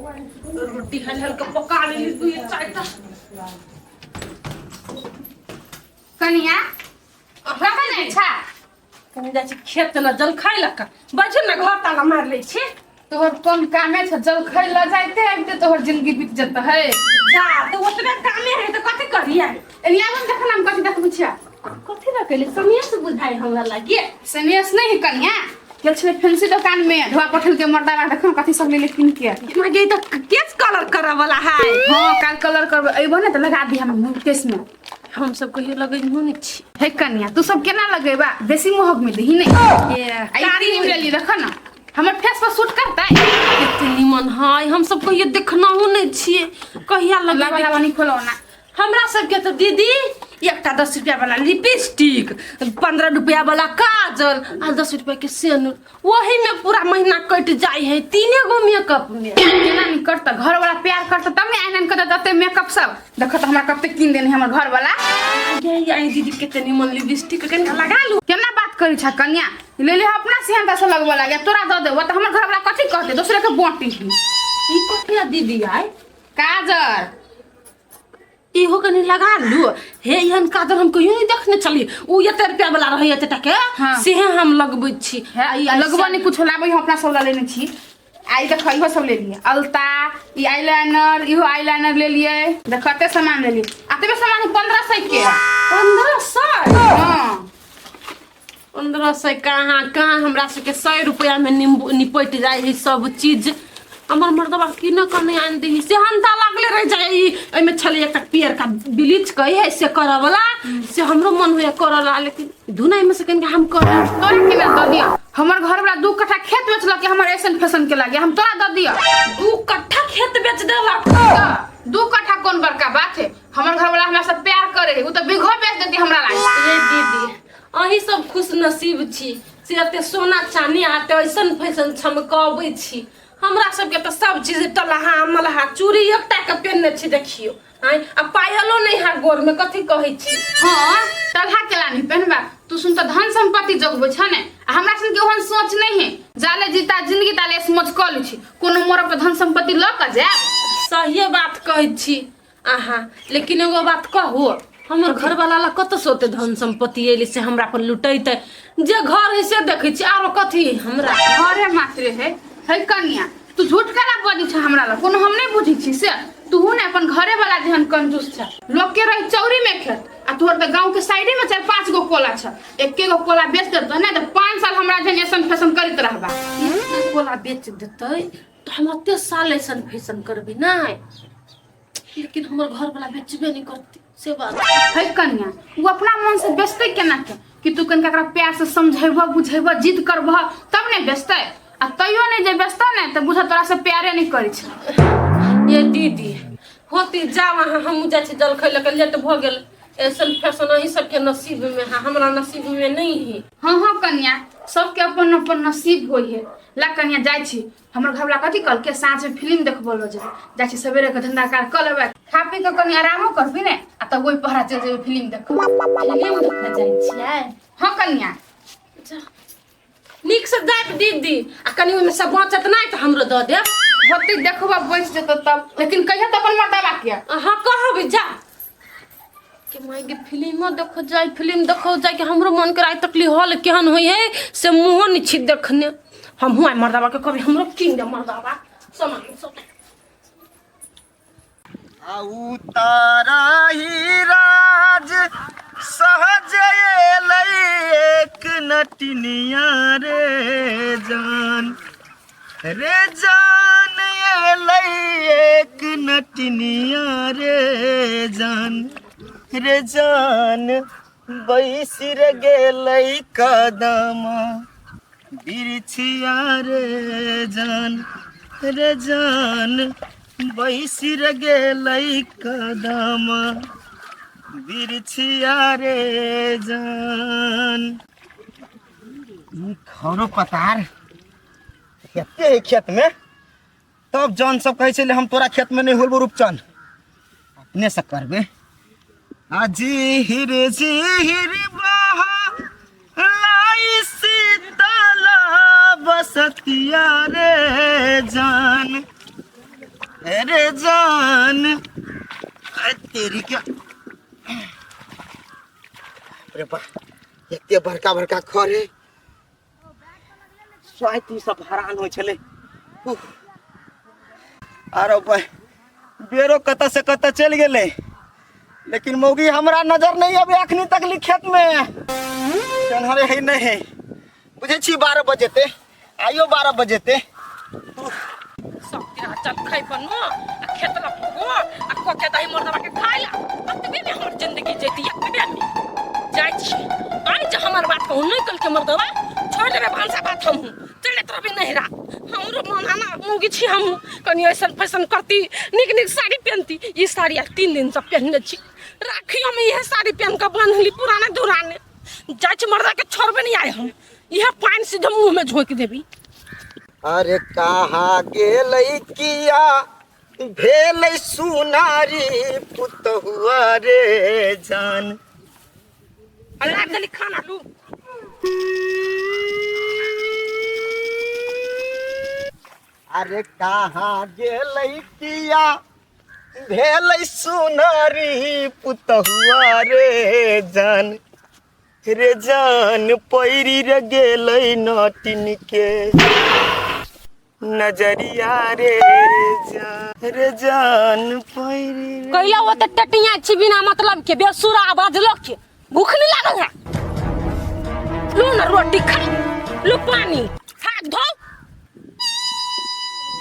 रोटी हल्का पका ले तू ये चाटा कनिया रखा नहीं छा कनी जा छी खेत न जल खाइ लका बजे न घर ताला मार ले छी तोहर कौन कामे छ जल खाइ ल जाते आबते तोहर जिंदगी बीत जत है जा तो ओतबे कामे है तो कथि करिया एनिया मन देखना हम कथि देखबु छिया कथि न कइले समय से बुझाई हमरा लागे सनेस नहीं है कनिया गेल छले फैंसी दुकान में ढोआ पठल के मर्दा देखो कथि सब ले किन के मागे तो केस कलर करा वाला है हां काल कलर कर अइबो न त लगा दी हम केस में हम सब कहियो लगै नहीं छी हे कन्या तू सब केना लगेबा देसी मोहक में दही नहीं कारी निमलेली रख ना हमर फेस पर सूट करता है कितनी निमन है हम सब कहियो देखना हो नहीं छी कहिया लगा लगे वाला नहीं खोलो ना हमरा सब के तो दीदी एकटा 10 रुपया वाला लिपस्टिक 15 रुपया वाला काजल आ 10 रुपया के सेनुर वही में पूरा महीना कट जाई है तीने गो मेकअप में केना नहीं करता घर वाला प्यार करता तब ने आनन करता दते मेकअप सब देखो तो हमरा कते किन देने हमर घर वाला ये आई दीदी कितनी निमन लिपस्टिक कन लगा लू केना बात करी छ कन्या ले ले अपना सिहंता से लगवा लागे तोरा द देबो त हमर घर वाला कथि कहते दूसरे के बांटी ई कथिया दीदी आई काजर इहो कनी लगा लू हे यहन काजल हम कहियो नहीं देखने चली उ एते रुपया वाला रही एते टके हाँ। से हम लगबै छी लगवा नहीं कुछ लाबै हम अपना सब लेने छी आई देख इहो सब ले लिए अलता ई आईलाइनर इहो आईलाइनर ले लिए देखते सामान ले लिए आते सामान 1500 के 1500 हां 1500 कहाँ हमरा सबके 100 रुपया में निपट जाए है सब चीज हमर मर्दबा की न कने आन दी से हंता लागले रह जाए एमे छले एक पेड़ का ब्लीच कही है से करे वाला से हमरो मन होया करला लेकिन धुनाई में से कन हम कर तोरा के ना द दिया हमर घर वाला 2 कट्ठा खेत बेचल के हमर ऐसन फैशन के लागे हम तोरा द दिया 2 कट्ठा खेत बेच देला 2 कट्ठा कौन बड़का बात है हमर घर वाला हमरा से प्यार करे उ तो बिघो बेच देती हमरा लागे ये दीदी अही सब खुश नसीब छी से एते सोना चांदी आते ऐसन फैशन छमकाबै छी हमरा सबके तो सब चीज टलहा मलहा चूड़ी एकटा के पहनने छी देखियो हां आ पायलो नहीं हा गोर में कथि कहै छी हां टलहा केला नहीं पहनबा तू सुन त धन संपत्ति जगबो छ ने हमरा सन के ओहन सोच नहीं है जाले जीता जिंदगी ताले समझ क लै छी कोनो मोर पे धन संपत्ति ल क जाए सही बात कहै छी आहा लेकिन एगो बात कहू हमर घर वाला ला कत सोते धन संपत्ति एली से हमरा पर लुटैते जे घर है से देखै छी आरो कथि हमरा घरे मात्र है कन्या तू झूठ कला बजी छ हमरा ला कोनो हम नहीं बुझी छी से तू ने अपन घरे वाला जहन कंजूस छ लोग के रही चौरी में खेत आ तोर के गांव के साइडे में 4-5 गो कोला छ एके गो कोला बेच दे तो ना तो 5 साल हमरा जन ऐसन फैशन करत रहबा कोला बेच देतै तो हम अते साल ऐसन फैशन करबे ना लेकिन हमर घर वाला बेचबे नहीं करती से बात है कन्या वो अपना मन से बेचते केना के कि तू कनका प्यार से समझेबो बुझेबो जिद करबो तब ने बेचते आ तैयो नहीं जे बेचता ने तो बुझा तोरा से प्यारे नहीं करी छ ये दीदी होती जा वहां हम जा छी जल खैले के लेट भ गेल ऐसन फैशन ही सबके नसीब में है हमरा नसीब में नहीं है हां हां कन्या सबके अपन अपन नसीब होई है ला कन्या जाय छी हमर घर वाला कथि कल के साँझ में फिल्म देखबो लो जाय छी सवेरे के धंधा कार क लेबे खा पी के कनी आरामो करबी ने आ त ओई पहरा चल जेबे फिल्म देखो फिल्म देखे जाय छियै हां कन्या निक से जात दीदी आ कनी में सब बचत नहीं तो हमरो द दे होती देखबा बच जेत तब लेकिन कहिया त अपन मर्दा बाकिया हां कहब जा के मायगे फिल्म देखो जाय के हमरो मन कराई तकली हॉल केहन होई है से मुंह नहीं छी देखने हम हुआ मर्दाबा के कभी हमरो किन दे मर्दाबा सामान सब आउ तारा ही राज सहज एक नटनिया रे जान एक नटनिया रे जान बैसिर गेलै कदमा बिरछिया रे जान बैसिर गेलै कदमा बिरछिया रे जान खरो पतार खेते है खेत में तब जान सब कहे चले हम तोरा खेत में नहीं होलबो रूपचंद अपने से करबे आजी हिर बहा लाई सीतला बसतिया रे जान अरे जान तेरी क्या अरे बा एते बड़का बड़का घर है स्वाति सब हैरान हो चले अरे भाई बेरो कत से कत चल गए लेकिन मौगी हमरा नजर नहीं अभी अखनी तक खेत में चन्हरे है नहीं बुझे छी 12 बजे ते आइयो 12 बजे ते सब दिन चल खाई बनो आ खेत ला पगो आ कोके दही मर्दवा के खाइला अतबे में हमर जिंदगी जेती अतबे में जाय छी आज जे हमर बात कहू नहीं कल के मर्दवा छोड़ देबे भांसा बात हम चले तरबे नहीं रा हमरो मनाना मुगी छी हम कनी ऐसन फैशन करती निक निक साड़ी पहनती ये साड़ी 3 दिन से पहनने छी राखियो में यह साड़ी पहन के बांधली पुराने दुराने जाय छी मर्दा के छोड़बे नहीं आए हम यह पानी सीधे मुंह में झोंक देबी अरे कहाँ गेलै किया भेलै सुनारी पुतहुआ रे जान अल्लाह जल्दी खाना लू अरे कहाँ गेलै किया भेलै सुनारी पुतहुआ रे जान पैरी रे गेलै नटिन के नजरिया रे जान पैरी कैला वो तो टटिया छी बिना मतलब के बेसुरा बजलो के भूख नहीं लागल है लो ना रोटी खा लो पानी हाथ धो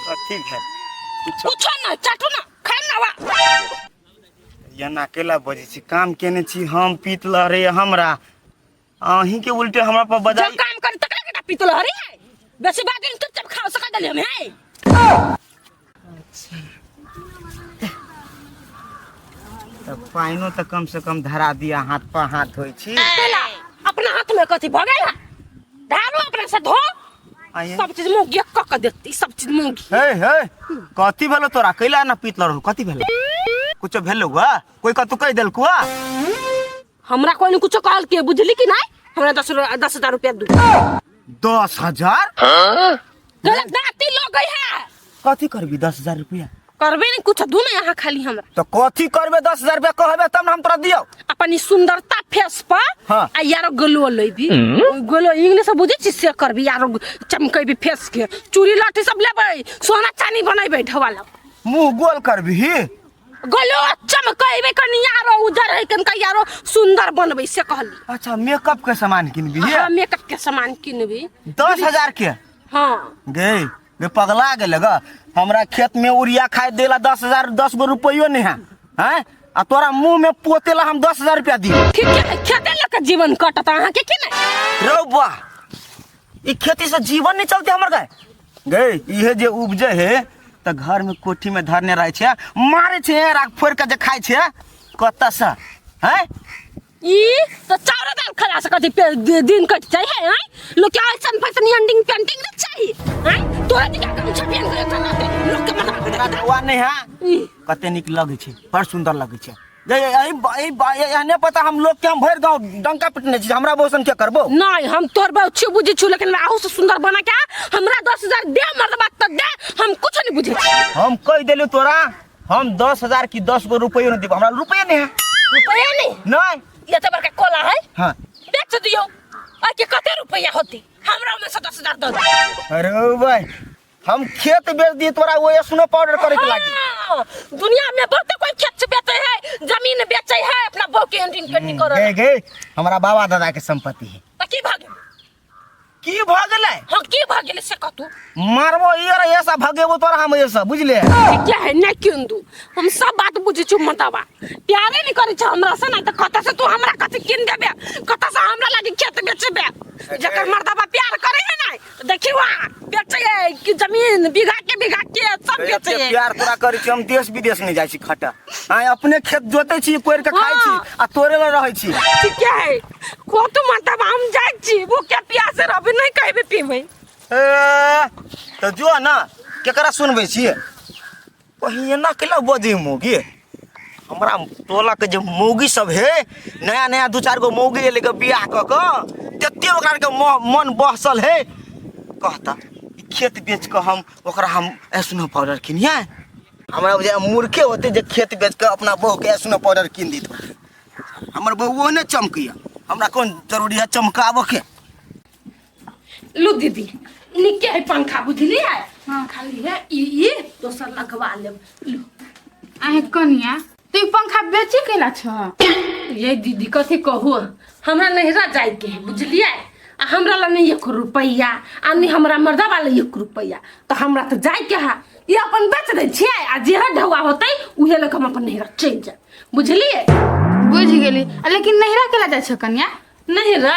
कथी भेल कुछ ना चाटू ना खाना वा यना केला बजे छी काम केने छी हम पीतल रे हमरा अहीं के उल्टे हमरा पर बजा जब काम कर तकरा के पीतल हरी है बेसी बात नहीं तो जब खाओ सका दले हम है तब पाइनो तो कम से कम धरा दिया हाथ पर हाथ धोई छी पहला अपना हाथ में कथी भगेला धारो अपने से धो सब चीज मुंगी कक देती सब चीज मुंगी हे कथी भेलो तोरा कैला ना पीतल रहू कथी भेलो कुछ भेलो हुआ कोई कतु कह देल कुआ हमरा कोई ने कुछ कहल के बुझली कि नहीं हमरा 10,000 रुपया दू 10,000 गलत दाती लोग गई है कथी करबी 10,000 रुपया करबे नहीं कुछ दू ना यहाँ खाली हमरा तो कथी करबे 10,000 रुपया कहबे तब ना हम तोरा दियो अपनी सुंदरता फेस पर हाँ। आ यारो गलो लेबी गलो इंग्लिश बुझे छी से करबी यारो चमकेबी फेस के चूड़ी लाठी सब लेबै सोना चांदी बनैबै ढवाला मुंह गोल करबी गलो चमकेबे कनी यारो उजर है कन का यारो सुंदर बनबै से कहली अच्छा मेकअप के सामान किनबी हां मेकअप के सामान किनबी 10,000 के हां गे पगला गेल ग हमरा खेत में उड़िया खाए देला 10,000 10 गो रुपयो नहीं है हैं आ तोरा मुंह में पोतेला हम 10,000 रुपया दी ठीक है खेते लक जीवन कटत अहाँ के कि नहीं रो बा ई खेती से जीवन नहीं चलते हमर गे इहे जे उपजे है त घर में कोठी में धरने रहे छे मारे छे राख फोड़ के जे खाय छे कत से हैं ई तो चावल दाल खा सकती दिन कट जाए है लोग क्या ऐसन फैशन एंडिंग पेंटिंग नहीं चाहिए हैं तोरा दिखा के मुझे पेन करे खाते लोग के तोरा दवा नहीं है कते निक लगे छे बड़ सुंदर लगे छे जे एने पता हम लोग के हम भर गांव डंका पिटने छी हमरा बोसन के करबो नहीं हम तोर बहुत छी बुझी छु लेकिन आहू से सुंदर बना के हमरा 10,000 दे मर्द बात तो दे हम कुछ नहीं बुझे हम कह देलु तोरा हम 10,000 की 10 गो रुपयो नहीं देबो हमरा रुपया नहीं है रुपया नहीं ये तो बड़का कोला है हां बेच दियो आ के कते रुपया होती हमरा में से 10,000 दे अरे भाई हम खेत बेच दिए तोरा वो स्नो पाउडर करे के लागी दुनिया में बहुत कोई खेत बेचे है जमीन बेचे है अपना बहू के एंडिंग पेंटिंग करे गे हमरा बाबा दादा के संपत्ति है त की भागे की भागले हां की भागे से कतू मारबो यार ऐसा भागेबो तोरा हम ऐसा बुझले क्या है न किंदू हम सब बात बुझे छु मतबा प्यारे नहीं करे छ हमरा से नहीं त कत से तू हमरा कत किन देबे कत से हमरा लागी खेत बेचबे जकर मर्दबा प्यार करे है ना देखिवा बेचे कि जमीन बिघा के सब बेचे प्यार तोरा करे छी हम देश विदेश नहीं जाय छी खटा हां अपने खेत जोते छी कोर के खाय छी आ तोरे ल रहै छी ठीक है को तू मतबा हम जाय छी वो क्या प्यास रब नहीं कहबे पीबे तो जो ना केकरा सुनबे छी पहिए ना केला बदी मोगी हमरा टोला के जे मौगी सब है नया नया 2-4 गो मौगी लेके बियाह क तते ओकरा के मन बहसल है कहता खेत बेच के हम ओकरा हम स्नो पाउडर किनिए हमरा बुझे मूर्खे होते जे खेत बेच के अपना बहू के स्नो पाउडर कीन दी हमर बहू ने चमकिया हमरा कौन जरूरी है चमकाबो के लू दीदी निके है पंखा बुझलिए हाँ खाली है ये दोसर लगवा लेब लू आहे कनिया तू पंखा बेचे केला छ ये दीदी कथी कहू हमरा नहिरा जाए के है बुझलिए आ हमरा ला नहीं 1 रुपया आ नहीं हमरा मर्दा वाला 1 रुपया तो हमरा तो जाए के है ये अपन बेच दे छिए आ जे ढवा होतै उहे लक हम अपन नहिरा चल जाए बुझलिए बुझ गेली लेकिन नहिरा केला जाय छ कनिया नहिरा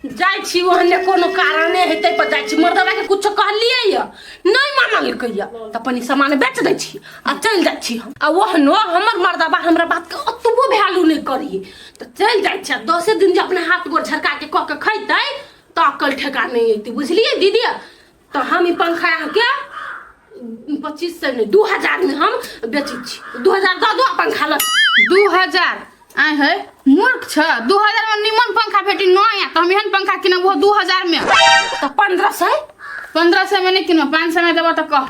जाय छी ओहने कोनो कारणे हेतै पर जाय छी मर्दवा के कुछ कहलिए य नहीं मानल कहिया त अपन सामान बेच दै छी आ चल जाय छी हम आ ओहनो हमर मर्दवा हमरा बात के अतबो वैल्यू नहीं करिए त चल जाय छी 10 दिन जे अपने हाथ गोर झरका के क के खैतै त अकल ठेका नहीं एतै बुझलिए दीदी तो हम ई पंखा यहाँ के 2500 नहीं 2000 में हम बेची छी 2000 द दो पंखा ल 2000 आय है मूर्ख छ 2000 में निमन पंखा भेटी नया तो हम एहन पंखा किनब वो 2000 में तो 1500 में नहीं किनब 500 में देबो त कह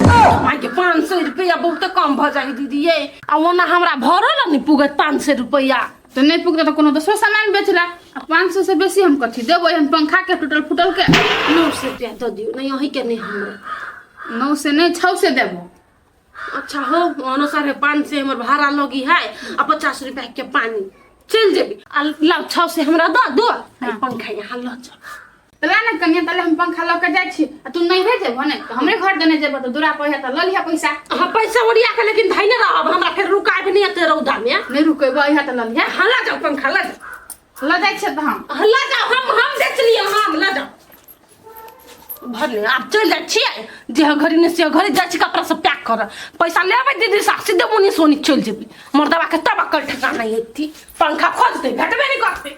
माय के 500 रुपया बहुत कम भ जाई दीदी ये आ ओना हमरा भरल नहीं पुगत 500 रुपया तो नहीं पुगत तो कोनो दोसर सामान बेचला 500 से बेसी हम कथि देबो एहन पंखा के टूटल फुटल के 900 रुपया दे दियो नहीं यही के नहीं हमरा 9 से नहीं 6 से देबो अच्छा हो अनुसार 5 से हमर भाड़ा लगी है आ 50 रुपया के पानी चल जेबी आ लाओ 6 से हमरा दो पंखा यहाँ ल चल तला ना कन्या तले हम पंखा ल के जाय छी आ तू नहीं भेजे भने तो हमरे घर देने जेबो तो दूरा पे त ल लिया पैसा हां पैसा ओरिया के लेकिन धाई न रहब हमरा फिर रुकाब नहीं एते रौदा में नहीं रुकेबो यहाँ त ल लिया हला जाओ पंखा ल जाय छ त हम हला जाओ हम देख लिए हम ल जाओ भरले आप चल जाय छिए जे घरी ने से घरी जाय छी कपड़ा सब पैक कर पैसा लेबे दीदी साक्षी दे मुनी सोनी चल जेबी मर्दवा के तब अकल ठिकाना नहीं थी पंखा खोजते भेटबे नहीं करते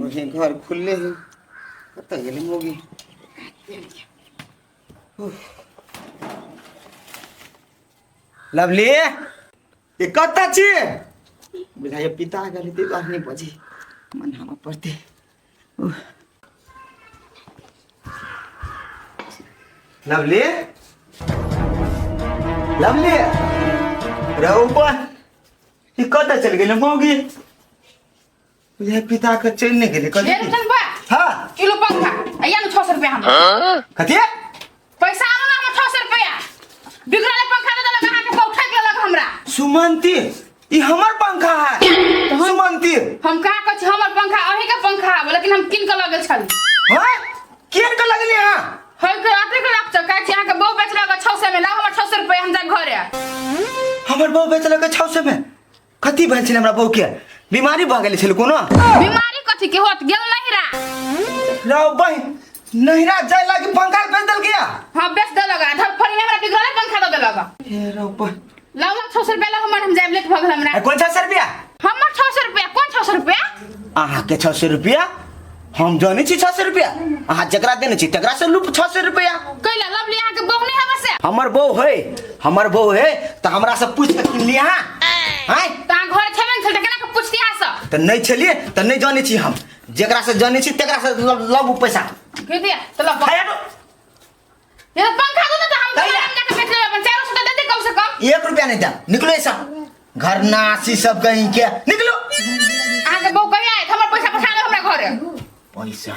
ओहे घर खुले हैं पता गेली मोगी लवली ये कत्ता छी बुझाय पिता गले ते बाहनी बजी मन हम पड़ते लवली लवली रऊपा ये कत्ता चल गेले मोगी बुझाय पिता का चल नहीं गेले कथि हां किलो पंखा आया न 600 रुपया हम कथि पैसा आनो ना हम 600 रुपया बिगड़ले पंखा दे लगा के पौठा के लगा हमरा सुमंती ई हमर पंखा है सुमंती हम कहा कछ हमर पंखा अही के पंखा है लेकिन हम किन के लगे छल हां किन के लगली हां होय के आते के लग चका छी यहां के बहु बेच लगा 600 में लाओ हमर 600 रुपया हम जा घरे हमर बहु बेच लगा 600 में कथि भेल छले हमरा बहु के बीमारी भ गेल छले कोनो बीमारी कथि के होत गेल नहिरा लो भाई नहिरा जाय लागी पंखा बेच दल गया हां बेच दे लगा धर फड़ी में हमरा बिगड़ले पंखा दे लगा हे रो भाई लाओ 600 रुपया ला हमर हम जाय लेट भगल हमरा कौन 600 रुपया हमर 600 रुपया कौन 600 रुपया आहा के 600 रुपया हम जाने छी 600 रुपया आहा जकरा देने छी तकरा से लूप 600 रुपया कैला लवली यहां के बहु नहीं हवा से हमर बहू है त हमरा से पूछ के किन लिया हां ता घर छबे न केना के पूछती आस त नहीं छलिए त नहीं जाने छी हम जेकरा से जाने छी तकरा से लबू पैसा के दिया चलो खाया तो ये पंखा दो तो हम जाके बेच ले अपन 400 दे दे कम से कम 1 रुपया नहीं दा निकलो ऐसा घर नासी सब कहीं के निकलो आगे बहु कहिया है हमर पैसा पठा दे हमरा घरे पैसा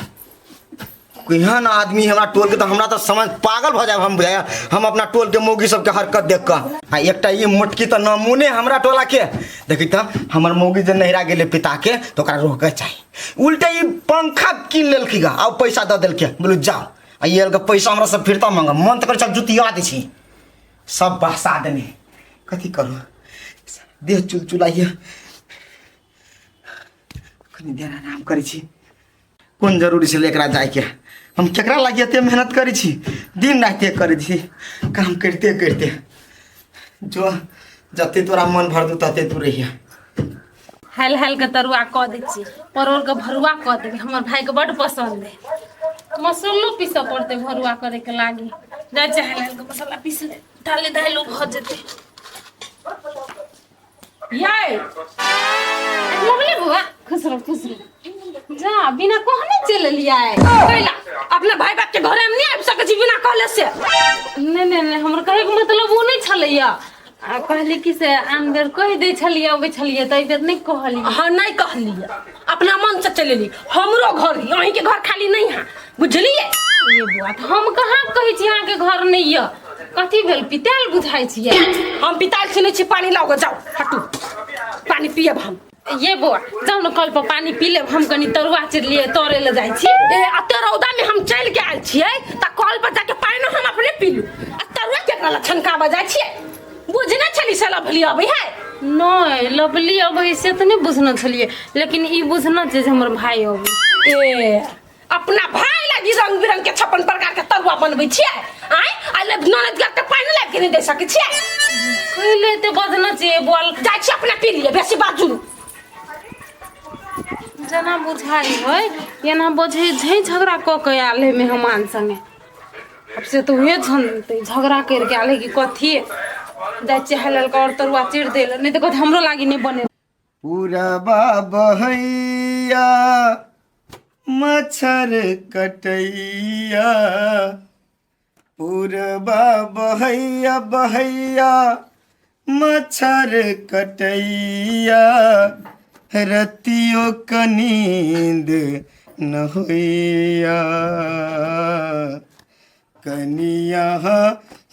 केहन आदमी हमरा टोल के तो हमरा तो समझ पागल भ जाए हम अपना टोल के मौगी सब के हरकत देख के आ एकटा ये मोटकी तो नमूने हमरा टोला के देखी त हमर मौगी जे नहिरा गेले पिता के तो ओकरा रोके चाहिए उल्टे ई पंखा किन लेलकी गा आ पैसा द देलके बोलू जाओ आ ये के पैसा हमरा सब फिरता मांगा मन त कर सब जुतिया दे छी सब बहसा देने कथी करू देह चुलचुलाइए कनी देर आराम करै छी कौन जरूरी छे एकरा जाय के हम केकरा लागि एते मेहनत करै छी दिन रात करै छी काम करते करते जो जते तोरा मन भर दू तते तू रहिया हाल हाल के तरुआ क दै छी परोर के भरुआ क देबी हमर भाई के बड पसंद है मसालो पीस पड़ते भरुआ करे के लागी जाय छै हाल हाल के मसाला पीस ले डाले दाइलो भ जेते ये मोगली बुआ खुश रहो। जा बिना कहने चल लिया है कैला अपने भाई बाप के घरे में नहीं आबि सकै छी बिना कहले से। नहीं हमर कहे के मतलब वो नहीं छलैया। कहली कि से आन बेर कह दे छलिए अबै छलिए त इधर नहीं कहली। हां नहीं कहलिए अपना मन से चलेली। हमरो घर यहीं के घर खाली नहीं है बुझलिए। ये बात हम कहाँ कहै छी अहाँ के घर नहीं है। कथी भेल पिताल बुझाइ छिए। हम पिताल छिने छी पानी लाओ ग जाओ हटू पानी पियब हम। ये बुआ जाओ न कल पर पानी पी लेब हम कनी तरुआ चिरलिए तोरे ले जाइ छी। ए अते रौदा में हम चल के आइल छिए त कल पर जाके पानी हम अपने पी लू। आ तरुआ केकरा ला छनका बजाइ छिए बुझने छली से लभली अबै है। नहीं लभली अबै से त नहीं बुझना छलिए लेकिन ई बुझना छै जे हमर भाई अबै। ए अपना भाई लागी रंग बिरंग के 56 प्रकार के तरुआ बनबै छिए। आइ आले ननद के पानी लाग के नहीं दे सकै छिए। कइले ते बजना छै बोल जाइ छी अपना पी लिए बेसी बाजू जना बुझाई है एना बुझे झै झगड़ा क के आल है मेहमान संगे। अब से तो हुए झनते झगड़ा कर के आले कि कथी जाय छै हलल का और तरुआ चिर देल नहीं तो कथी हमरो लागी नहीं बने। पूरा बहैया मच्छर कटैया पूरबा बहैया बहैया मच्छर कटैया रतियों क नींद न होइया कनिया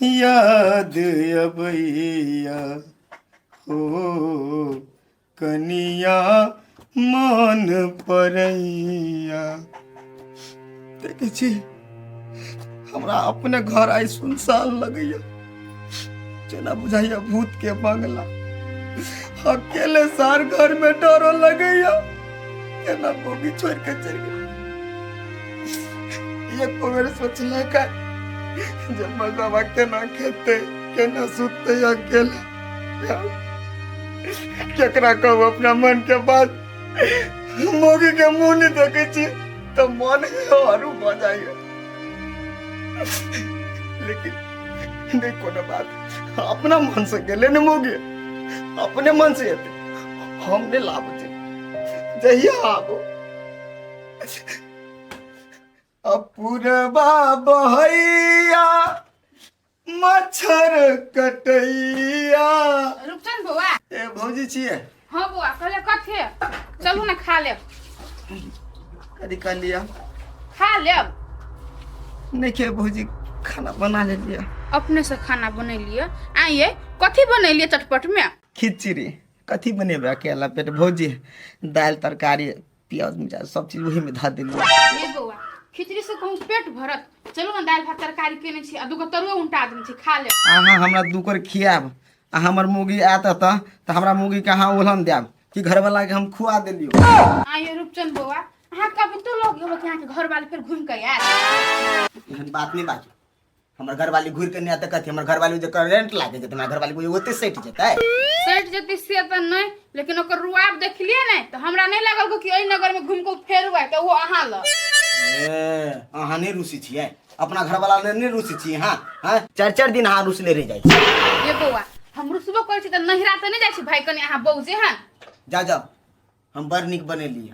याद अबैया हो कनिया मन परैया। देखे छी हमरा अपने घर आई सुनसान लगैया जेना बुझाइया भूत के बंगला। अकेले सार घर में डरो लगैया केना बोगी छोड़ के चल गई। ये कोमेर सोचले का जब मगवा केना खेते केना सुते अकेला केकरा कहब अपना मन के बात। मोगी के मुंह नहीं देखे छी तो मन हरू बजाइए। लेकिन नहीं कोनो बात अपना मन से गेले न मोगी अपने मन से येते हमने लाभ छे जहिया आबो। अपूरबा बहैया मच्छर कटैया। रुपचन बउआ ए भौजी छिए। हां बउआ कहले कथे चलू ना खा लेब। कदी कर लिया खा लेब। नहीं के भौजी खाना बना ले लिया अपने से खाना बने लिए। आइए कथी बनेलिए चटपट में। खिचड़ी कथी बनेबे अकेला पेट भौजी दाल तरकारी प्याज मिर्चा सब चीज वही में धा देलिए। ये बउआ खिचड़ी से कहूँ पेट भरत चलो ना दाल भात तरकारी केने छी आ दुगो तरुआ उनटा देने छी खा ले। अहाँ हमरा दुकर खियाब आ हमर मुर्गी आत त हमरा मुर्गी के अहाँ उलहन देब कि घर वाला के हम खुआ देलियो। आइए रूपचंद बउआ अहाँ कभी तो लोग हो कि अहाँ के घर वाले फिर घूम के आए। एहन बात नहीं बाजू हमर घर वाली घूर के नहीं आते कथी हमर घर वाली जे करंट लागे जे हमरा घर वाली को ओते सेट जेतै। सेट जति से त नहीं लेकिन ओकर रुआब देखलिए नहीं तो हमरा नहीं लागल कि ओइ नगर में घूम के फेर हुआ त वो अहाँ ल। ए अहाँ नहीं रुसी छियै अपना घर वाला ने नहीं रुसी छी। हां हां 4-4 दिन अहाँ रुसले रह जाय छी। ये बउआ हम रुसबो कर छी त नहिरा त नहीं जाय छी भाई कने अहाँ बऊ जे हन जा जाओ हम बड़ निक बनेलिए।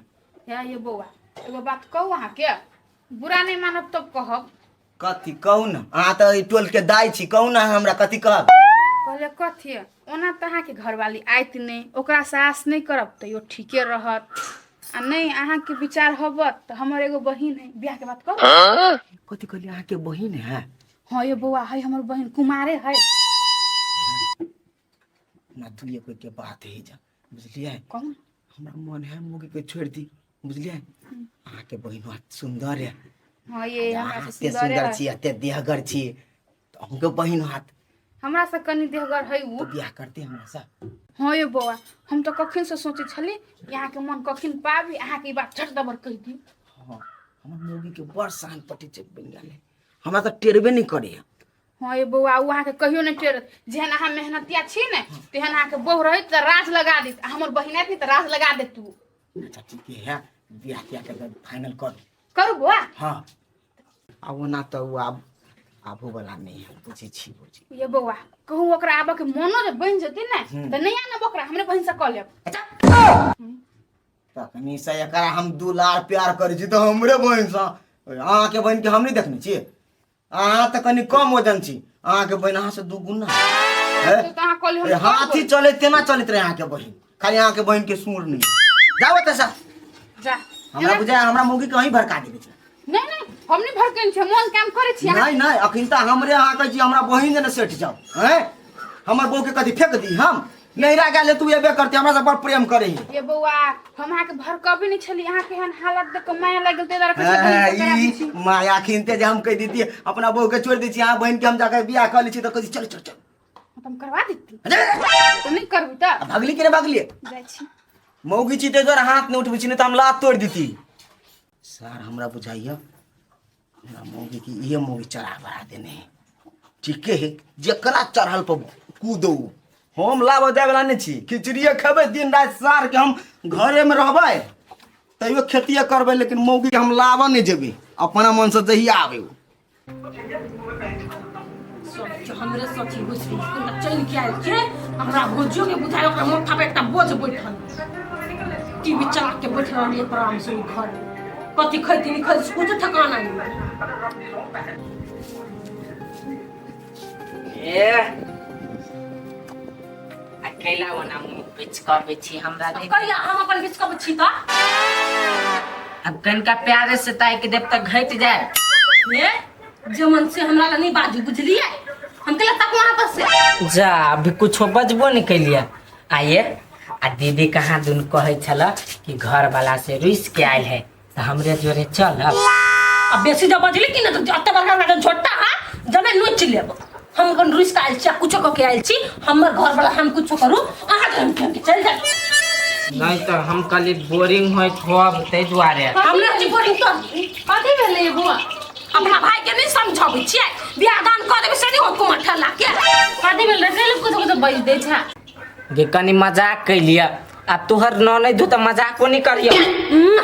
या ये बउआ एगो बात कहू अहाँ के बुरा नहीं मानब तब कहब। कथी कहू न अहाँ त ई टोल के दाई छी कहू न हमरा कथी कहब। कहले कथी ओना त अहाँ के घरवाली आइत नहीं ओकरा सास नहीं करब त यो ठीके रहत आ नहीं अहाँ के विचार हबत त हमर एगो बहिन है बियाह के बात करू। कथी कहली अहाँ के बहिन है। हां ये बउआ है हमर बहिन कुमारे है। ना दुनिया कोई के बात है जा बुझलिए कौन हमरा मन है मुगी पे छोड़ दी बुझलिए अहाँ के बहिन बहुत सुंदर है। हां ये हमरा से सुंदर सुंदर है छी एते देहगर छी तो हमके बहिन हाथ हमरा से कनी देहगर है उ तो बियाह करते हमरा से। हां ये बउआ हम तो कखिन से सोचे छली यहाँ के मन कखिन पाबी अहाँ के बात झट दबर कह दी। हां हमर मुगी के बड़ शान पटी चेक बन गेले हमरा तो टेरबे नहीं करे। हां ये बउआ उ अहाँ के कहियो नहीं टेरत जेहन अहाँ मेहनतिया छी ने तेहन अहाँ के बहु रही त राज लगा दी हमर बहिन थी त राज लगा दे तू। अच्छा ठीक है बियाह किया के फाइनल कर करू बउआ। हां अब ना तो अब आबो वाला नहीं है बुझी छी बुझी। ये बउआ कहूँ ओकरा आबा के मनो जे बन जती ने त नहीं आना बकरा हमरे बहिन से कह लेब। अच्छा तखनी से एकरा हम दुलार प्यार करै छी तो हमरे बहन से अहाँ के बहन के हम नहीं देखने छी अहाँ तो कनी कम वजन छी अहाँ के बहन अहाँ से दू गुना तो कहाँ कहली हम हाथी चले तेना चलित रहे अहाँ के बहन खाली अहाँ के बहन के सूर नहीं जाओ तसा जा हमरा बुझाय हमरा मौगी कहीं भड़का देबे छै नहीं नहीं हम नहीं भड़कन छे मन काम करे छी नहीं नहीं अखन त हमरे अहाँ कहै छी हमरा बहिन ने सेठ जाओ हैं हमर बहू के कथी फेंक दी हम नहिरा गेले तू एबे करते हमरा से बड़ प्रेम करे ये बउआ हम अहाँ के भड़कबे नहीं छली अहाँ के हन हालत देख के माया लागल ते दर ई माया खिनते जे हम कह देती अपना बहू के छोड़ दी छी अहाँ बहन के हम जाके बियाह कर ली छी त कहै छी चल चल चल तुम करवा देती तो नहीं करबी त भागली के भागली जाय छी मौगी छी ते जोर हाथ नहीं उठबै छी नहीं त हम लात तोड़ देती सर हमरा बुझाइया हमरा मौगी की ये मौगी चढ़ा बढ़ा देने ठीक है जेकरा चढ़ल पर कूदो हम लाभ दे वाला नहीं छी खिचड़िए खेबै दिन रात सार के हम घरे में रहबै तैयो खेतिए करबै लेकिन मौगी के हम लाभ नहीं जेबै अपना मन से जहिया आबै हमरे सोची बुझी कोना चल के आइल के हमरा भोजियो के बुझाय ओकरा माथा पे एकटा बोझ बैठल टीवी चला के बैठल रहलिए आराम से घर कथी खैती नहीं खैती कुछ ठिकाना नहीं ए अकेला वना बिच का बिछी हमरा देख कहिया हम अपन बीच कब छी त अब कनका प्यारे से ताई के देव तक घट जाए ये जमन से हमरा ला नहीं बाजू बुझलिए हम के तक वहां पर से जा अभी कुछ बजबो नहीं कैलिए आइए आ दीदी कहाँ दुन कहे छला कि घर वाला से रुस के आयल है तो हमरे जोरे चल अब बेसी जब बजली कि न तो अत्ते बड़का बड़का झोटा हां जने नोच लेब हम कन रुस का आइल छी कुछो क के आइल छी हमर घर वाला हम कुछो करू अहाँ हम के चल जा नहीं तो हम कल बोरिंग होय थोब ते दुआरे हमने जी बोरिंग तो कथी भेले बुआ अपना भाई के नहीं समझाबै छियै बियाह दान कर देबे से नहीं हो कुमार ठल्ला के कथी भेल रे लोग कुछो कुछो बज दे छा गे कनी मजाक कैलिया अब तोहर ननै धो त मजाक नहीं करियो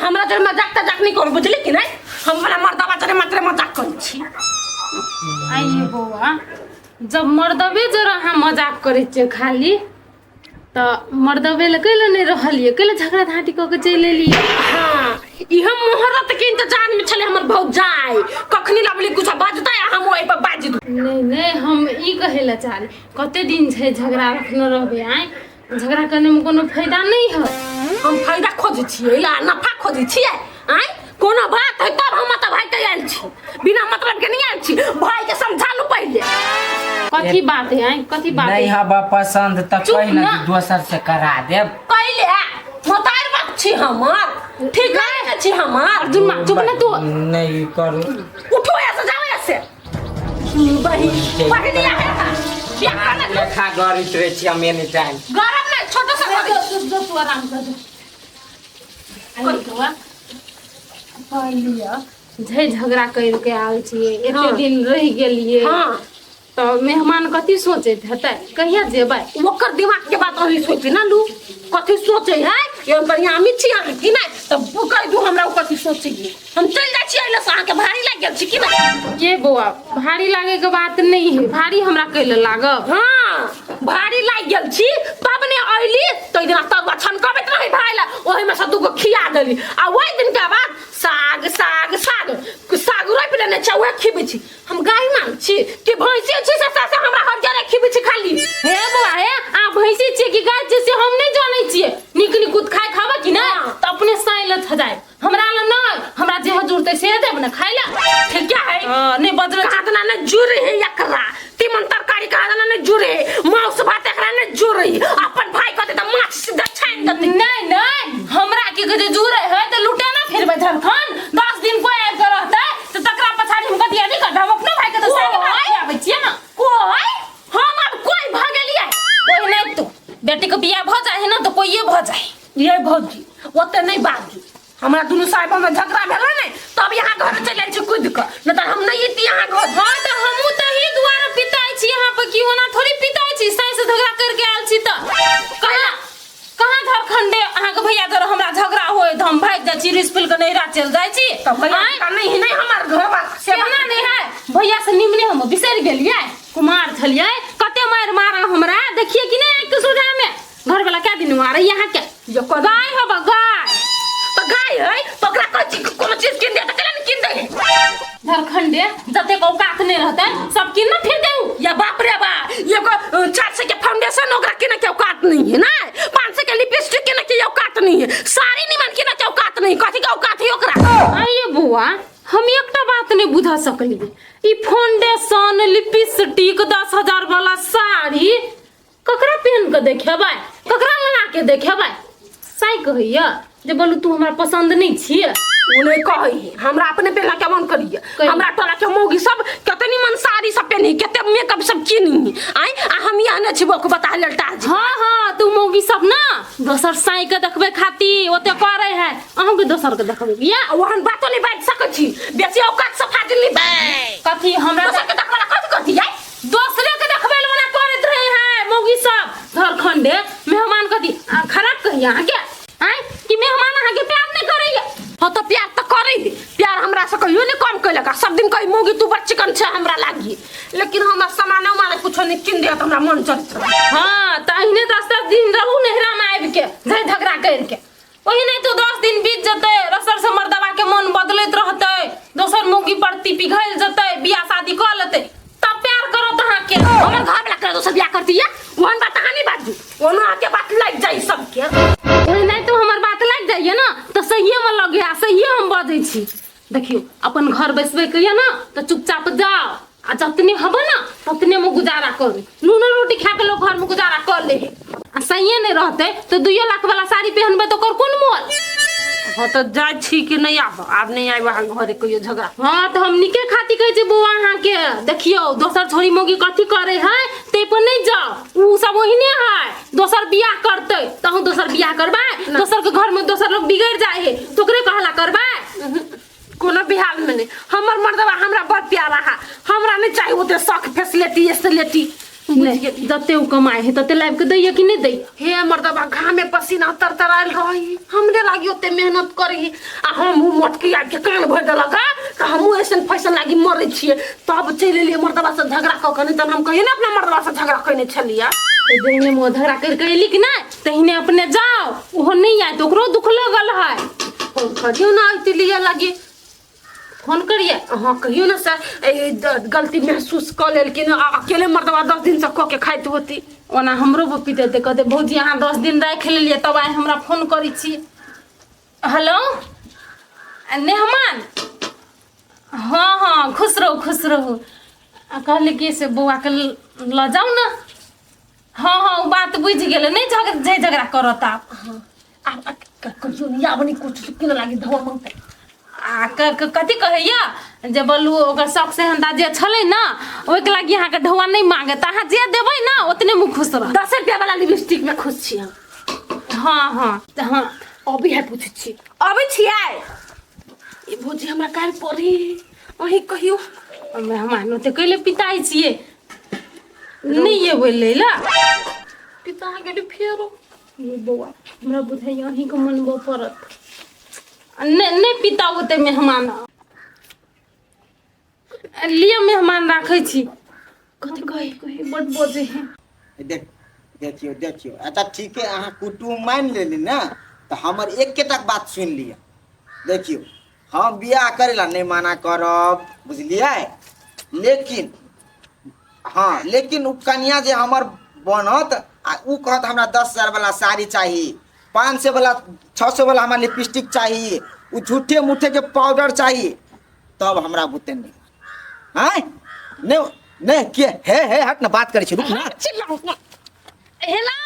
हमरा जर मजाक तजाक नहीं कर बुझली कि नहीं हम वाला मर्दवा जरे मात्र मजाक कर छी आइए बौआ जब मर्दवे जरा हम मजाक करे छे खाली तो मर्दवे ले कैले नहीं रहलिए कैले झगड़ा झाटी क के चले लिए हां ई हम मोहरत के इंतजार में छले हमर भौज जाय कखनी लाबली कुछ बाजतै हम ओइ पर बाज दू नहीं नहीं हम ई कहेला चाहे कते दिन छे झगड़ा रखने रहबे आइ झगड़ा करने में कोनो फायदा नहीं है हम फायदा खोज छियै ला नफा खोज छियै आइ कोनो बात है तब हम त भाई के आइल छी बिना मतलब के नहीं आइल छी भाई के समझा लू पहले कथी बात है आइ कथी बात नहीं है हबा पसंद त चुप कहि ना ना। कि दोसर से करा देब पहले मोतार बात छी हमर ठीक है छी हमर चुप ना तू नहीं करू उठो ऐसे जाओ ऐसे बही बही है बियाह करने लेखा गरित रहे छी हम एनी टाइम गरम में छोटा सा जो तू आराम कर आई बौआ कहलिए झे झगड़ा कर के आवे छिए एते हाँ। दिन रह गेलिए हां तो मेहमान कथी सोचैत हेतै कहिया जेबै ओकर दिमाग के बात अही सोचे ना लू कथी सोचे है ये बढ़िया मी छी अहाँ की नहीं तो कह दू हमरा कथी सोचे हम चल जाय छी अइला से अहाँ के भारी लाग गेल छी की नहीं के बौआ भारी लागे के बात नहीं है भारी हमरा कैले लागब हां भारी लाग गेल छी तब ने अइली तो दिन तब छनकबैत रही भाई ला ओही में से दूगो खिया देली आ ओही दिन के बाद साग साग साग साग रोपि लेने छ ओहे खिबै छी हम गाय मान छी कि भैंसी छी से हमरा हर जरे खिबै छी खाली हे बौआ हे आ भैंसी छिए कि गाय छिए से हम नहीं जानै छिए निक निकुत खाय खाबा कि ना तो अपने साइलत हो जाए हमरा ला नहीं हमरा जे जुड़ते से देब ना खाय ला ठीक क्या है नहीं बदल कादना ने जुरे है एकरा तीमन तरकारी कादना ने जुरे मांस भात एकरा ने जुरे अपन भाई कहते त माछ सीधा छान देते नहीं नहीं हमरा के जे जुड़े है तो लुटे ना फिर झारखंड 10 दिन कोई आब के रहते तो तकरा पछाड़ी हम कतिया नहीं करब हम अपना भाई के तो साथ भाई आबै छिए ना कोई हम अब कोई भागलिए कोई नहीं तो बेटी को बियाह भ जाए ना तो कोई ये भ जाए ये भौजी ओते नहीं बाजू हमरा दुनु साहिब में झगड़ा भेल नहीं तब यहाँ घर चले छी कूद के न त हम नहीं इति यहाँ घर हां तो हमहू तही द्वारा पिताई छी यहाँ पर क्यों ना थोड़ी पिताई छी सही से झगड़ा करके आयल छी त कहां झारखंडे अहाँ के भैया जरा हमरा झगड़ा होय त हम भाग जा छी रिस्पिल के नैरा चल जाय छी तब भैया का नहीं नहीं हमार घर वाला सेना नहीं है भैया से निमने हम बिसर गेलिए कुमार छलिए कते मार मारा हमरा देखिए कि नहीं एक सुधा में घर वाला क्या दिन मारे यहाँ के जो गाय हो गाय जाए है तो ओकरा कोनो चीज किन दे त केला न किन दे झारखंडे जते को औकात नहीं रहते सब किन ना फिर देऊ या बाप रे बा एगो 400 के फाउंडेशन ओकरा किन के औकात नहीं है ना 500 के लिपस्टिक किन के औकात नहीं है साड़ी निमन किन के औकात नहीं कथि के औकात है ओकरा आइए बुआ हम एकटा बात नहीं बुझा सकली ई फाउंडेशन लिपस्टिक 10,000 वाला साड़ी ककरा पहन के देखेबै ककरा लगा के देखेबै सही कहिया जे बोलू तू हमरा पसंद नहीं छिए उन्हें कही हमरा अपने बेला के मन करिए हमरा टोला के मौगी सब कतनी मन साड़ी सब पहनी केते मेकअप सब किनी आई आ हम यहाँ न छिबो को बता ललटा जी हाँ हाँ तू मौगी सब ना दोसर साई के देखबे खाती ओते करे है अहूं के दोसर के देखबे बिया वहन बातो नहीं बात सकै छी बेसी औकात सब फाजिल नहीं बे कथी हमरा दोसर के देखबला कथि करती है दूसरे के देखबे वाला करत रहे हैं मौगी सब झारखंडे मेहमान कथी खराब कहिया आगे आई कि मेहमान आगे प्यार नहीं करैया हो तो प्यार तो करे दे प्यार हमरा से कहियो नहीं कम कैलक सब दिन कही मौगी तू बड़ चिकन छ हमरा लागी लेकिन हमरा सामान मारे कुछ नहीं किन दे त हमरा मन चलत हां त अहिने 10 दिन रहू नहरा में आबि के झै झगड़ा कर के ओही नहीं तो 10 दिन बीत जते रसर से मर्दवा के मन बदलत रहते दोसर मौगी प्रति पिघल जते बियाह शादी कर लेते तब प्यार करो तहां के हमर घर वाला कर दोसर बियाह करती है वहन बात कहानी बाजू ओनो आके बात लग जाई सब के ओही नहीं तो हमर बात लग जाइए ना तो सहिए में लगे आ सहिए हम बाजै छी देखियो अपन घर बैसबे कहिए ना तो चुपचाप जाओ आ जतने हबे ना ततने में गुजारा करू नून रोटी खा के लोग घर में गुजारा कर ले आ सहिए नहीं रहते तो 2 लाख वाला साड़ी पहनबे तो कर कौन मोल हो तो जाय छी कि नहीं आब नहीं आइबा घरे कहियो झगड़ा हाँ तो हम निके खाती कहे छै बुआ अहाँ के देखियो दोसर छोरी मौगी कथी करे है ते पर नहीं जाओ उ सब ओहिने है दोसर बियाह करते तहु दोसर बियाह करबा दोसर के घर में दोसर लोग बिगड़ जाए है तो ओकरे कहला करबा कोनो बिहार में नहीं हमर मर्दवा हमरा बड़ प्यारा है हमरा नहीं चाहिए ओते शौक फैसिलिटी एसिलिटी नहीं जते उ कमाए है तते लाइव के दैया कि नहीं दै हे मर्दवा घाम में पसीना तरतराइल रही हमरे लागी ओते मेहनत करी आ हम मोटकी आग के कान भर देलक त हम ऐसन फैशन लागी मरे छिए तब चल लिए मर्दवा से झगड़ा क के नहीं त हम कहिए ना अपना मर्दवा से झगड़ा कइने छलिया देने में झगड़ा कर के अइली कि नहीं तहिने अपने जाओ ओहो नहीं आए तो ओकरो दुख लगल है फोन करियो ना आइते लिए लागी फोन करिए हाँ कहियो ना सर गलती महसूस कर लेल कि अकेले मर्दवा 10 दिन से क के खाइत होती ओना हमरो बपी देते कहते भौजी अहाँ 10 दिन राख लेलिए तब आइ हमरा फोन करी छी हेलो नेहमान हाँ हाँ खुश रहो कहले कि से बौआ के ल जाऊ ना हाँ हाँ वो बात बुझ गेल नहीं झगड़ा करत आप कहियो नहीं आबनी कुछ किन लागी धवा मांगते आ कथी कहैया जे बोलू ओकर शौक से हंदा जे छले ना ओइ के लागी अहाँ के ढौआ नहीं मांगे त अहाँ जे देबै ना ओतने मुँह खुश रह 10 रुपया वाला लिपस्टिक में खुश छी हम हाँ अभी है पूछे छी अभी छियै ई भौजी हमरा काल पड़ी अही कहियो मेहमान ओते कैले पिताई छिए नहीं ये बोले ला पिता गेली फेरो बौआ हमरा बुझाइया अही के मनबो पड़त नहीं पिता होते मेहमान लिए मेहमान राखे छी कथी कहे बड़ बोझे है देखियो अच्छा ठीक है अहाँ कुटुम मान लेली ना तो हमर एक तक बात सुन लिया देखियो हम बियाह करेला नहीं माना करब बुझलिए लेकिन हाँ लेकिन उ कन्या जे हमर बनत आ उ कहत हमरा 10,000 वाला साड़ी चाहिए 500 वाला 600 वाला हमारा लिपस्टिक चाहिए वो झूठे मुठे के पाउडर चाहिए तब हमरा बुते नहीं हैं नहीं के हे हट ना बात करे छी रुक ना हेलो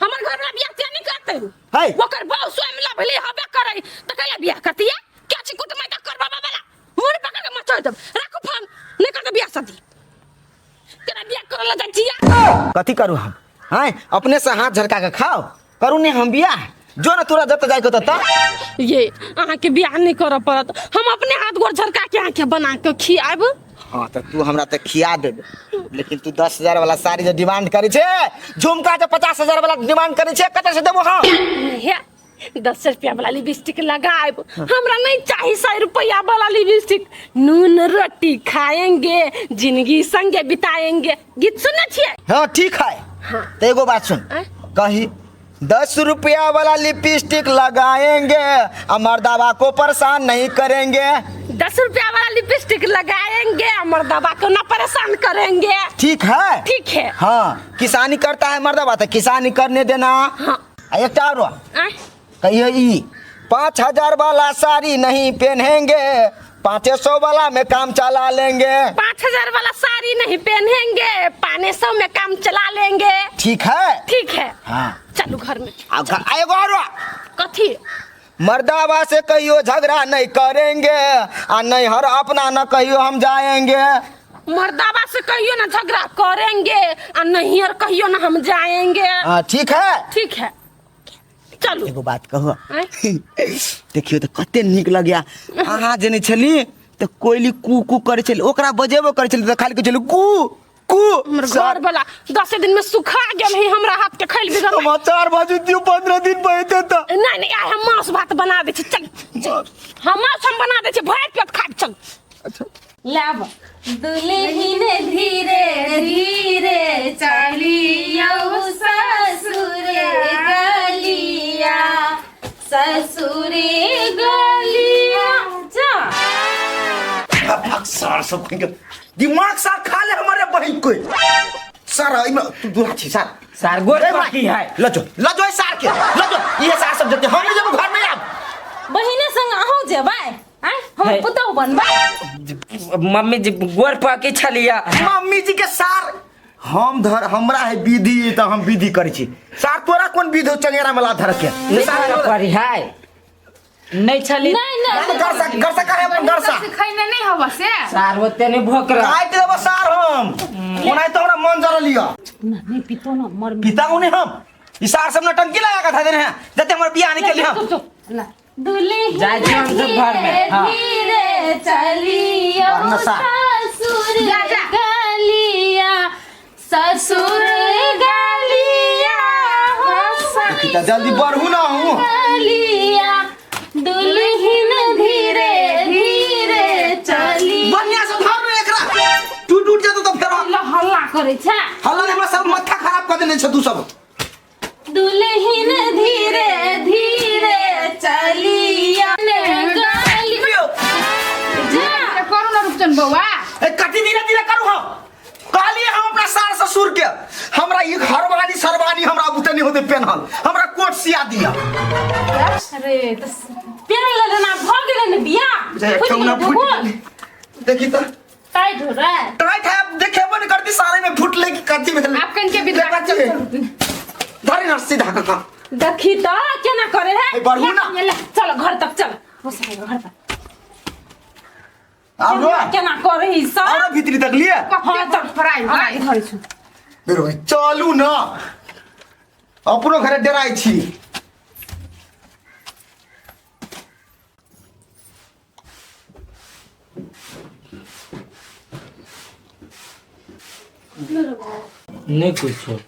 हमर घर में बियाह ते नहीं करते है ओकर बाऊ स्वयं ला भले हबे करे त कहिया बियाह करती है क्या छी कुट में कर बाबा वाला मोर पकड़ के मचो दब रखो फोन नहीं करते बियाह शादी तेरा बियाह करला जा छिया कथी करू हम हैं अपने से हाथ झटका के खाओ करू नहीं हम बियाह जो ना तोरा जत जाय को त ये अहाँ के बियाह नहीं कर पड़त हम अपने हाथ गोर झरका के आंखें बना के खियाब हाँ तो तू हमरा तो खिया दे लेकिन तू 10,000 वाला साड़ी जो डिमांड करे छे झुमका जो 50,000 वाला डिमांड करे छे कते से देबो हां हे 10 रुपया वाला लिपस्टिक लगाएब हमरा नहीं चाहिए 100 रुपया वाला लिपस्टिक नून रोटी खाएंगे जिंदगी संगे बिताएंगे गीत सुनना छिए हाँ ठीक है तो एगो बात सुन कही 10 रुपया वाला लिपस्टिक लगाएंगे और मर्दावा को परेशान नहीं करेंगे। 10 रुपया वाला लिपस्टिक लगाएंगे, मर्दाबा को ना परेशान करेंगे। ठीक है? ठीक है। हाँ, किसानी करता है मर्दाबा तो किसानी करने देना। हाँ। एक और आय? कहिए ई 5000 वाला साड़ी नहीं पहनेंगे, 500 वाला में काम चला लेंगे। 5000 वाला साड़ी नहीं पहनेंगे, 500 में काम चला लेंगे। ठीक है? ठीक है। हाँ। चलो घर में। अब एगो और कथी? मर्दावा से कहियो झगड़ा नहीं करेंगे और नहीं हर अपना न कहियो हम जाएंगे। मर्दाबा से कहियो ना झगड़ा करेंगे और नहीं और कहियो ना हम जाएंगे। हाँ, ठीक है? ठीक है। चलो। एगो बात कहो। आय? देखियो तो कते नीक लगिया। अहाँ जने छली तो कोयली कू कू करे छली, ओकरा बजेबो करे छली तो खाली के चलू कू कू। हमर घर वाला 10 दिन में सुखा गेल है, हमरा हाथ के खैल बिगड़। समाचार बाजू दियो 15 दिन बहते तो। नहीं नहीं, आय हम मांस भात बना दे छी। चल हम मांस हम बना दे छी, भैर पेट खा के चल। अच्छा। लाव दुल्हन धीरे धीरे चलियो ससुर गलिया, ससुर गलिया जा। सर सब कहीं दिमाग सा खा ले हमारे बहन को। सर इमे तू दूर छी सर। सार गोर बाकी है। लजो सार के लजो ये सार सब जते हम जब घर में आब बहिने संग आहू जेबै, आय हम है। पुतौ बनबै। मम्मी जी गोर पाके छलिया। मम्मी जी के सार हम धर हमरा है विधि तो हम विधि करे छी। सार तोरा कौन विधि चंगेरा में ला धर के? सार करी है नहीं छली। नहीं नहीं घर से कहे अपन घर सा सिखाइने नहीं हवा से। सार होते नहीं भोकरा। काय के देबो सार हम ओनाय तो हमरा मन जरा लिया। नहीं पितो ना मर पिता उन्हें हम ई सार सब टंकी लगा के था देने हैं जते हमर बियाह नहीं के लिए हम। दुल्हन जाए जो हम सब घर में। हाँ। धीरे चलियो वरना सा। ससुर जा, जा। गलिया, ससुर गलिया हो पिता जल्दी बढ़ू ना हूँ। गलिया, दुल्हन धीरे धीरे चली। बढ़िया से धर रे एकरा टूट जातो तो फेर हल्ला करे छै। हल्ला ने हमरा सब माथा खराब कर देने छ तू सब। दुल्हन धीरे धीरे चलिया गलिया जा। करू ना रुपचन बउआ। ए कटी धीरे धीरे करू हम। कहलिए हम अपना सार ससुर के हमरा ई घरवाली सरवानी हमरा बुते नहीं होते पेनहल हमरा कोट सिया दिया। अरे तो पेन ले लेना भाग गेले ने बिया। जे ठौना फुट देखी तो टाइट हो रहा है। टाइट है अब देखेबो नहीं करती सारे में फुट लेगी कथी में आप कन के विदा धरी ना सीधा का देखी तो केना करे है। ए, बढ़ू ना। ले, चलो घर तक चल। घुसाएगा घर तक। आओ केना करे ई सब। और भीतरी तक लिए हाँ तक फ्राई फ्राई घर छु। बेरो भाई चलू ना अपनो घरे डराई छी। नहीं कुछ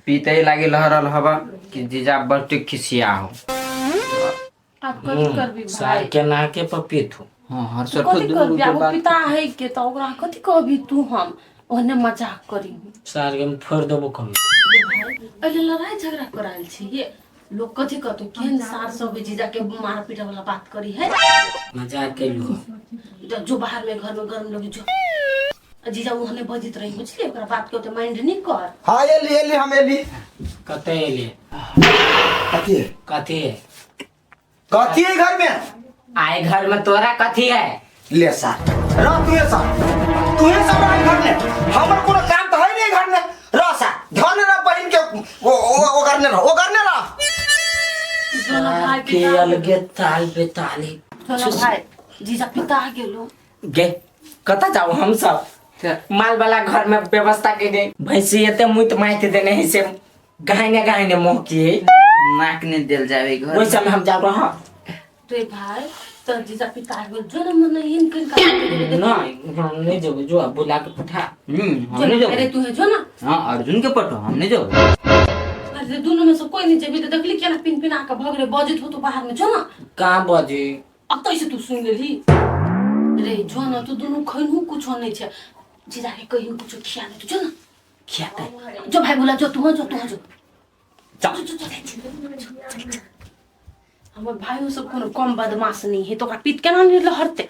पीते लागे लहरल हवा कि जीजा बटे खिसिया हो। आप कथी करबी सार भाई? के ना के पपीत हो। हां हर सठ कथी दूर करबी? के अब बात पिता है के तो ओकरा कथी कहबी तू? हम ओहने मजाक करी। सार के फोड़ देबो कभी। अरे लड़ाई झगड़ा कराल छी ये लोग कथी कहतो केहन सार सब जीजा के मार पीटा वाला बात करी है। मजाक कैलू। जो बाहर में घर में गरम लगी जो जीजा ओहने बजित रही बुझली ओकरा बात के ओते माइंड नहीं कर। हां ये ले हम एली कते एले कथी है कथी है कथी है घर में आए घर में तोरा कथी है ले सा रह तू ये सा रह घर में हमर कोनो काम तो है नहीं घर में रह सा धन रे बहन के वो करने रह जोना भाई के पिता अलगे ताल पे ताली जोना भाई जीजा पिता गेलो गे कता जाओ हम सब माल वाला घर में व्यवस्था के दे भैंसी एते मुइत माइते देने है से गहने मोह किए नाक ने दिल जावे घर वैसे में हम जा रहा रे भाई तो जीजा पिता गेलो जोना मन इनके का नहीं जो जो बुला के पठा हमने जो अरे तू है जो ना हां अर्जुन के पटो हमने जो अरे दोनों में से कोई नहीं जेबी तो देखली केना पिन पिना के भग रे बजित हो तो बाहर में जो ना कहां बजे अब तो इसे तू सुन लेली रे जो ना तू दोनों खैनु कुछ नहीं छे जीजा के कहीं कुछ खिया दे तू जो ना क्या जो भाई बोला जो तू जो हमर भाइयों सब कोनो कम बदमाश नहीं है तो का पीट केना नहीं लहरते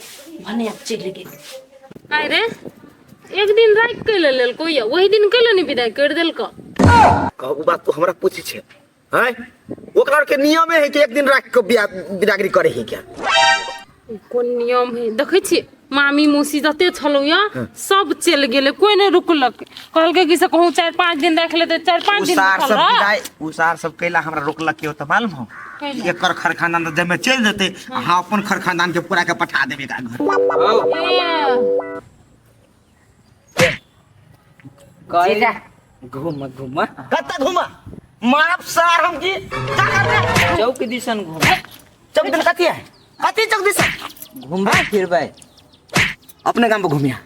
भने आप चल गेल आय रे एक दिन राख के लेल कोई वही दिन केले नहीं विदाई कर देल को कहू बात तो हमरा पूछी छे हैं ओकरा के नियम है कि एक दिन राख के बिदागरी करे है क्या कोन नियम है देखे छी मामी मौसी जते छलौ या सब चल गेले कोई नहीं रुकलक कहल के कि से कहूं 4-5 दिन रख ले तो 4-5 दिन उसार सब रखल विदाई उसार सब कैला हमरा रोकलक के तो मालूम हो एकर खर खानदान तो जब चल जेते हां अपन खर खानदान के पूरा के पठा देबे का घर जीजा घूम घूम कत्ता घुमा मारब सार हम की का करबे चौक दिसन घूम चौक दिन कथी है कथी चौक दिस घूमबे फिरबे अपने गांव में घूमिया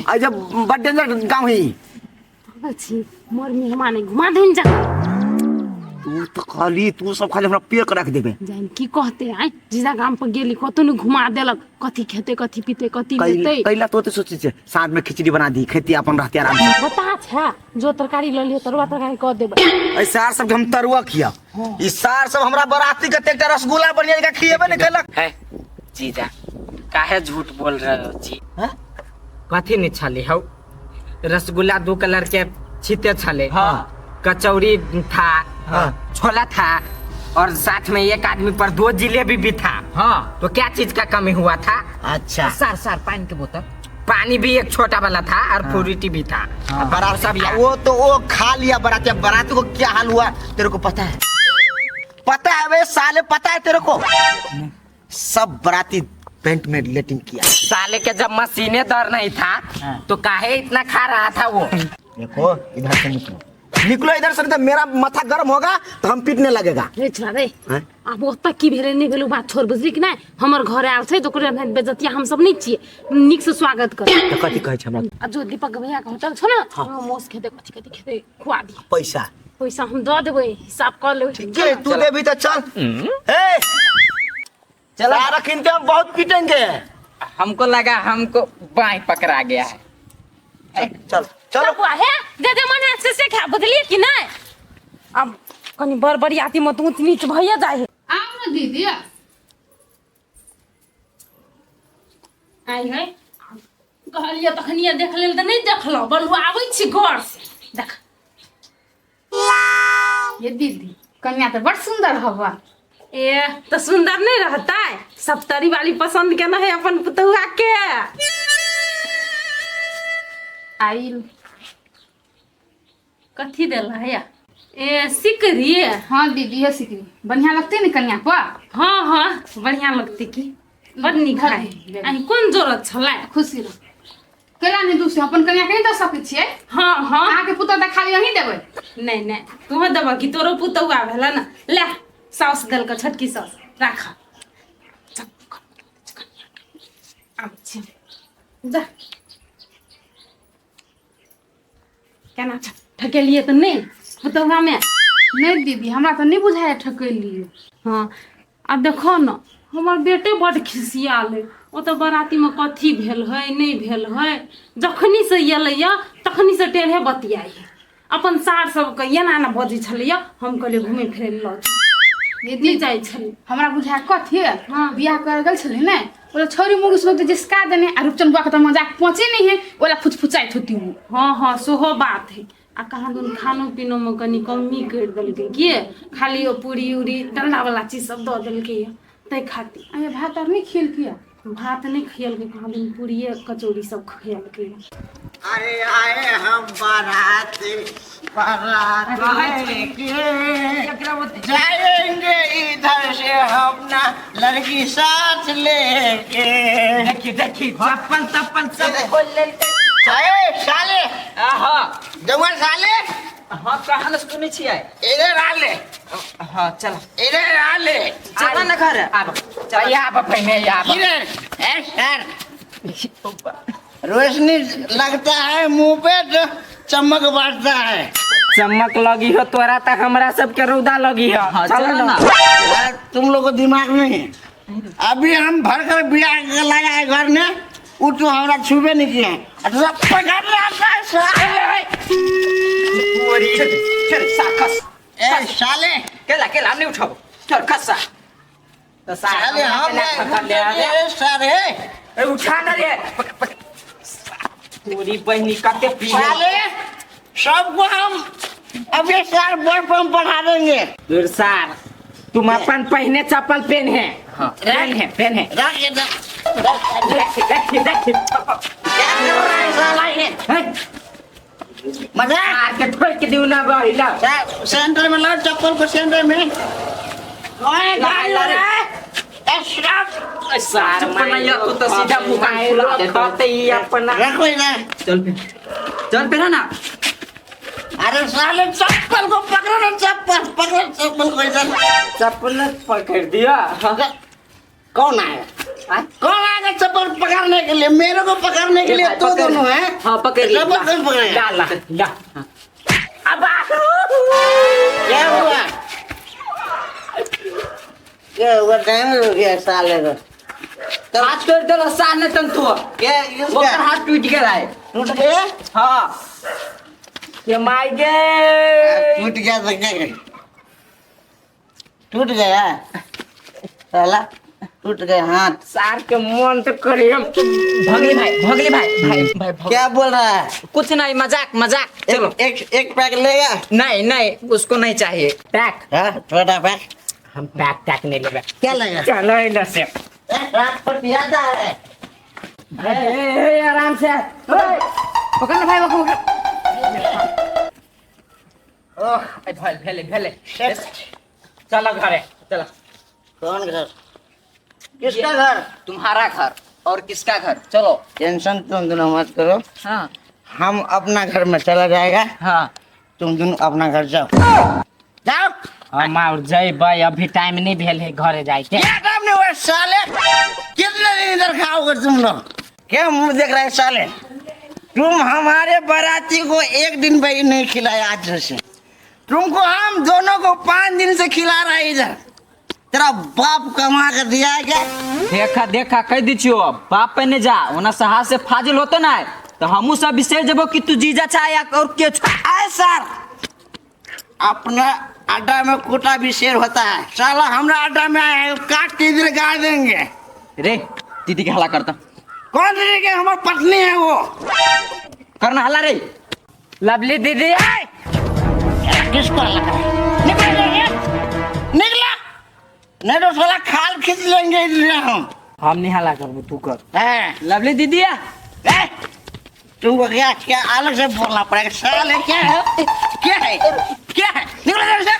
आ जब बड़ डेंजर गांव है छी मोर मेहमान घुमा देन जा तू सब खाली हमरा पेड़ के रख देबे जान की कहते हैं जीजा गांव पर गेली कतो न घुमा देलक कथी खेते कथी पीते कथी लेते कैला तो सोचे छे साथ में खिचड़ी बना दी खेती अपन रहते आराम से बता छा जो तरकारी ल लियो तरुआ तरकारी क देबे ऐ सार सब के हम तरुआ किया ई सार सब हमरा बराती के एकटा रसगुल्ला बनिया के खिएबे नहीं कैलक है जीजा काहे झूठ बोल रहे हो जी कथी नहीं छले हौ रसगुल्ला 2 कलर के छीते छले हाँ कचौरी था हाँ छोला था और साथ में एक आदमी पर 2 जिलेबी भी था हाँ तो क्या चीज का कमी हुआ था अच्छा सर पानी की बोतल पानी भी एक छोटा वाला था और फ्रूटी भी था बरात सब वो तो वो खा लिया बराती बराती को क्या हाल हुआ तेरे को पता है वे साले पता है तेरे को सब बराती पेंट में लेटिंग किया साले के जब मशीने दर नहीं था तो काहे इतना खा रहा था वो देखो इधर से निकलो इधर से नहीं तो मेरा माथा गर्म होगा तो हम पीटने लगेगा रे छा रे अब ओत की भेले नहीं भेलु बात छोड़ बुझली कि नहीं हमर घर आल छै तो ओकरे बेजतिया हम सब नहीं छिए निक से स्वागत कर तो कथी कहै छै हमरा आ जो दीपक भैया के होटल छ ना मोस खेते कथी खेते खुआ दी पैसा पैसा हम दे देबै हिसाब कर लेबै ठीक है तू दे भी तो चल ए चला रखिन हम बहुत पीटेंगे हमको लगा हमको बाई पकड़ा गया है चल चलो बुआ है दे मन से खा बुझलिए कि नहीं अब कनी बड़ी आती मत ऊंच नीच भैया जाए आओ ना दीदी आई है कहलिए तखनिए देख लेल त नहीं देखलो बलुआ आबै छी घर से देख ये दीदी कन्या तो बड़ सुंदर हवा ए तो सुंदर नहीं रहता है सब तरी वाली पसंद के ना है अपन पुतहुआ के आई कथी देला है ए सिकरी हाँ दीदी है सिकरी बढ़िया लगते ना कन्या पर हाँ हाँ बढ़िया लगती की बड़ निक है आई कौन जरूरत छला खुशी रह केला नहीं दूसरे अपन कन्या के नहीं दे सकै छियै हाँ हाँ अहाँ के पुतौ त खाली यही देबै नहीं नहीं तू देबा कि तोरो पुतहुआ भेला ना ले साउस दल का छटकी साउस राख जा केना ठकेलिए तो नहीं पुतहुआ में नहीं दीदी हमरा तो नहीं बुझाय ठकैलिए हाँ अब देखो न हमार बेटे बड़ खिसियाल है वो तो बराती में कथी भेल है नहीं भेल है जखनी से अयलै तखनी से टेढ़े बतियाई है अपन सार सबके एना एना बजै छलैया हम कहलिए घूमे फिरे लऽ दीदी जाइ छलै हमरा बुझाय कथी हाँ। बियाह कर गेल छलै ने ओला छोरी मुरुस लोग तो जिसका देने आ रूपचंद बुआ के तो मजाक पहुंचे नहीं है ओला फुचफुचाइत होती हूँ हाँ हाँ सेहो बात है आ कहाँ दून खानो पीनो में कनी कमी कर देलकै कि खाली ओ पूरी उरी ठंडा वाला चीज सब दऽ देलकै तै खातिर अरे भात और नहीं खेल किया भात नहीं खियलकै कहाँ दिन पूरिये कचौड़ी सब खियलकै अरे आए हम बाराती बारात लेके जाएंगे इधर से हम ना लड़की साथ लेके देखी चप्पल तप्पल सब खोल ले अरे साले हाँ जवान साले हाँ कहाँ सुनै छियै इधर आ ले हाँ चल इधर आ ले चला ना घर आब चल आब पहिने आब इधर ए सर रोशनी लगता है मुंह पे तो चमक बढ़ता है चमक लगी हो तोरा तक हमरा सबके रौदा लगी हो चल ना यार तुम लोग को दिमाग नहीं है अभी हम भर कर बिया लाया है घर में वो तो हमारा छुबे नहीं किया है पकड़ रहा है चल साखस ए साले केला केला हमने उठाओ चल खस्सा तो साले हम ले सारे ए उठा ना रे पूरी बहनी कते पी साले सबको हम अभी साल बोर्ड पर पढ़ा देंगे दूर सार तुम अपन पहने चप्पल पहन है पहन है रख इधर क्या कर रहा है साला ये मजा मार के ठोक के दियो ना बहिला सेंटर में ला चप्पल को सेंटर में ओए गाड़ी ला रे स्टॉप सार बनाया तो सीधा मुंह खुला देते ही अपना रखो इधर चल पे ना अरे साले चप्पल को पकड़ो ना पकड़ो चप्पल को इधर चप्पल पकड़ दिया कौन आया कौन आएगा चप्पल पकड़ने के लिए मेरे को पकड़ने के लिए तो दोनों हैं हाँ पकड़ लिया चप्पल कौन पकड़ेगा ला अब क्या हुआ क्या हुआ टाइम हो गया साले को तो आज कर दे सामने तन तू क्या वो इसका हाथ टूट गया है टूट गया हाँ ये माय गे टूट गया तो क्या करें टूट गया साला टूट गया हाथ सार के मन तो करे हम भगली भाई क्या बोल रहा है कुछ नहीं मजाक मजाक चलो एक पैक लेगा नहीं उसको नहीं चाहिए पैक हाँ छोटा पैक हम पैक नहीं लेगा क्या लेगा चलो इधर से रात पर पियादा है आराम से पकड़ ले भाई पकड़ ओह भाई भेले चलो घरे चलो कौन घर किसका घर तुम्हारा घर और किसका घर चलो टेंशन तुम दोनों मत करो हाँ हम अपना घर में चला जाएगा हाँ तुम दोनों अपना घर जाओ जाओ हम और जय भाई अभी टाइम नहीं भेल है घरे जाए के क्या काम नहीं हुआ साले कितने दिन इधर खाओगे तुम लोग क्या मुंह देख रहे साले तुम हमारे बाराती को एक दिन भाई नहीं खिलाया आज से तुमको हम दोनों को 5 दिन से खिला रहा है इधर तेरा बाप कमा कर दिया है क्या देखा कह दीजियो बाप पे नहीं जा ओना सहा से फाजिल होतो ना तो हमू सब विशेष जबो कि तू जीजा चाहे और के आए सर अपना अड्डा में कोटा भी शेर होता है साला हमरा अड्डा में आए हैं, काट के इधर गाड़ देंगे रे दीदी के हला करता कौन दीदी के हमारी पत्नी है वो करना हला रे लवली दीदी किसको लगा निकला नहीं तो साला खाल खींच लेंगे इधर हम नहीं हला करबो तू कर हैं? लवली दीदी तुमको क्या क्या अलग से बोलना पड़ेगा साले क्या है निकलो इधर से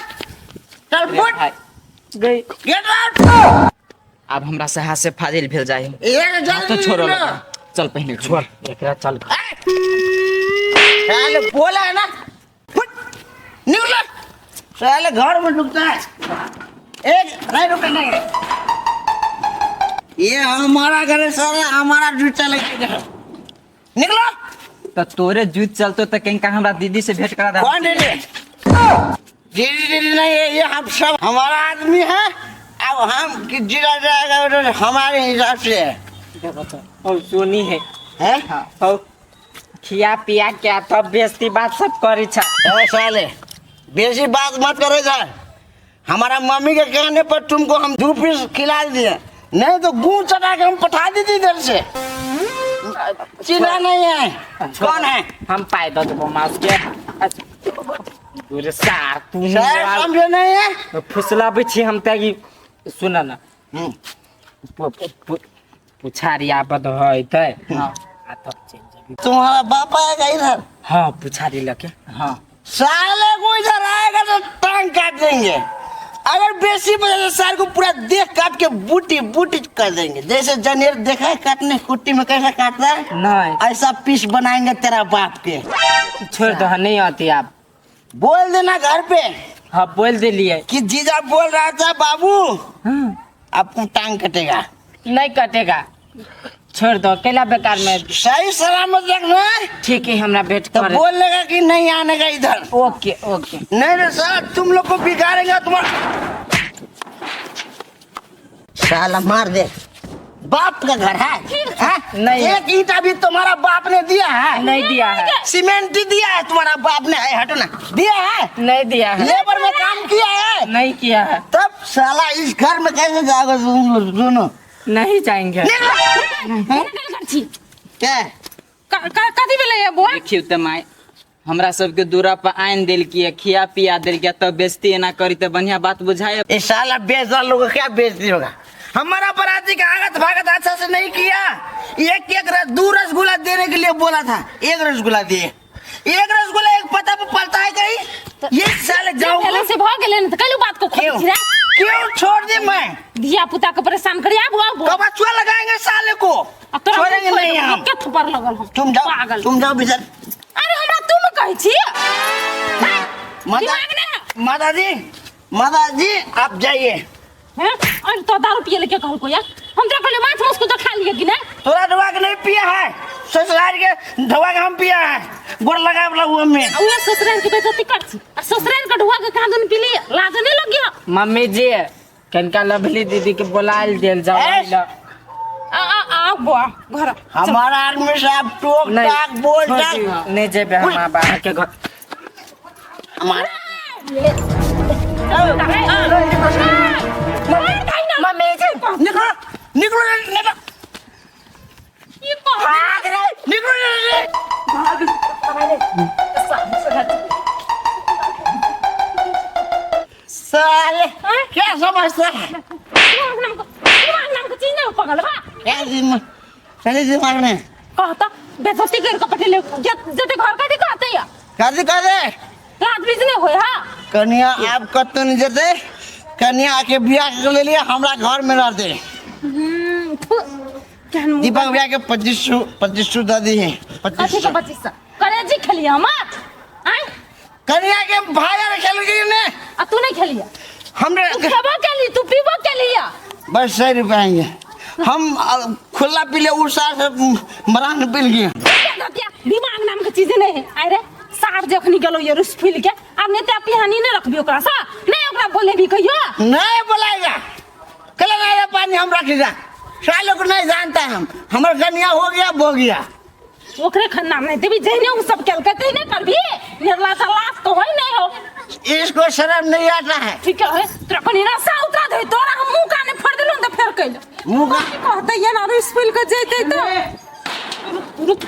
चल फुट गई गेट आउट अब हमरा सहा से फाजिल भेल जाए ये तो छोड़ो चल पहले छोड़ एकरा चल साले बोला है ना फुट निकलो साले घर में रुकता है एक नहीं रुकना है ये हमारा घर है साला हमारा जूता लगेगा निकलो तो तोरे जूत चलतो तो कहीं का हमरा दीदी से भेंट करा दे कौन दीदी दीदी नहीं है ये हम सब हमारा आदमी है अब हम कि जिला जाएगा उधर हमारे हिसाब से है और सोनी है हैं? और खिया पिया क्या तब बेइज्जती बात सब करी छा ए साले बेसी बात मत करो इधर हमारा मम्मी के कहने पर तुमको हम 2 पीस खिला दिए नहीं तो गूं चटा के हम पठा दी थी इधर से चिल्ला नहीं है कौन है हम पाए दो तो मास के पूरे सार तू सर समझे नहीं है फुसला बिछी हम तगी सुना ना पुछारिया बद है त हां आ तब चल जाबी तुम्हारा बाप आएगा इधर हां पुछारी लके हां साले को इधर आएगा तो टांग काट देंगे अगर बेसी बजे तो सर को पूरा देख काट के बूटी बूटी कर देंगे जैसे जनेर देखा है काटने कुट्टी में कैसे काटता है नहीं ऐसा पीस बनाएंगे तेरा बाप के छोड़ दो नहीं आती आप बोल देना घर पे हाँ बोल दे लिए कि जीजा बोल रहा था बाबू हाँ, आपको टांग कटेगा नहीं कटेगा छोड़ दो अकेला बेकार में सही सलामत रखना ठीक है हमरा भेंट तो कर बोल लेगा कि नहीं आने का इधर ओके ओके नहीं तो साला तुम लोग को बिगाड़ेगा तुम्हारा साला मार दे बाप का घर है हाँ? नहीं। एक ईंटा भी तुम्हारा बाप ने दिया है? नहीं दिया है, सीमेंट ही दिया है तुम्हारा बाप ने? हटो ना, दिया है? नहीं दिया है, लेबर में काम किया है? नहीं किया है। तब साला इस घर में कैसे जाओगे तुम लोग दोनों? नहीं जाएंगे। क्या कथी भेलै बुआ? देखियो त माय हमरा सबके दूरा पर आइन दिल किया, खिया पिया दिल किया, तब बेइज्जती ना करी तो बढ़िया बात बुझाए। ये साला बेजल लोग क्या बेचती होगा? हमारा बराती का आगत भागत अच्छा से नहीं किया। दो रसगुल्ला देने के लिए बोला था, एक रसगुल्ला दिए। एक रसगुल्ला एक पता पे पड़ता है कहीं? ये साले जाओ पहले से भ गेलै न त कलु बात को क्यों खोज रे क्यों छोड़ दे? मैं धिया पुता को परेशान करिया बुआ कब छुआ लगाएंगे साले को? छोड़ेंगे नहीं हम। के थप्पड़ लगल हम तुम जाओ, पागल। तुम जाओ बिचार। अरे हमरा तुम कहै छी माता जी आप जाइए। हैं और तो दारू पिए लेके कहल को यार हम तो कहले माछ मस्को तो खा लिए कि ना तोरा ढवा के नहीं पिया है, ससुराल के ढवा के हम पिया है। गोड़ लगा वाला हुआ में उहे ससुराल के बेइज्जती कर छी आ ससुराल का ढुआ के कहां दुन पी लिए लाज नहीं लग गया मम्मी जी कनका लवली दीदी के बुलाल दिल जाओ। ऐस? आ बुआ घर हमारा आदमी साहब टोक टाक बोल टाक नहीं जेबे हम बाहर के घर। हमारा मम्मी जी निकलो निकलो निकलो ये कौन भाग रे निकलो रे। साले क्या समझता है? नाम को चीज नहीं पगल बा क्या दिमाग में कहता बेइज्जती कर के पटेले जते घर का दिखाते या काजी करे रात बिजने होय हा कन्या आप कतो नहीं जते कन्या आके बियाह कर ले लिया हमरा घर में रह दे। दीपक भैया के 2500 दादी है 2500 करे जी खेलिया हम आय कन्या के भाई ने खेल गई ने आ तू नहीं खेलिया हमने तू खेबो के लिए तू पीबो के लिए बस 100 रुपए आएंगे हम खुला पी ले उड़सा से मरान पी गए। दिमाग नाम के चीज नहीं है अरे सार जखनी गेलो ये रुस फूल के अब नेता पिहानी नहीं रखबी ओकरा सा नहीं ओकरा बोले भी कहियो नहीं बुलाएगा कल नहीं पानी हम रखेगा सालों को नहीं जानता हम हमारा कन्या हो गया बो गया ओकरे खन्ना नहीं देवी जहने उ सब केल के नहीं करबी निर्ला सा लाश तो होई नहीं हो इसको शर्म नहीं आता है। ठीक है तेरा कनी ना सा उतरा दे तोरा हम मुंह काने फड़ देलो त फेर कइलो मुंह का कहते ये ना रुस फूल के जइते तो रुक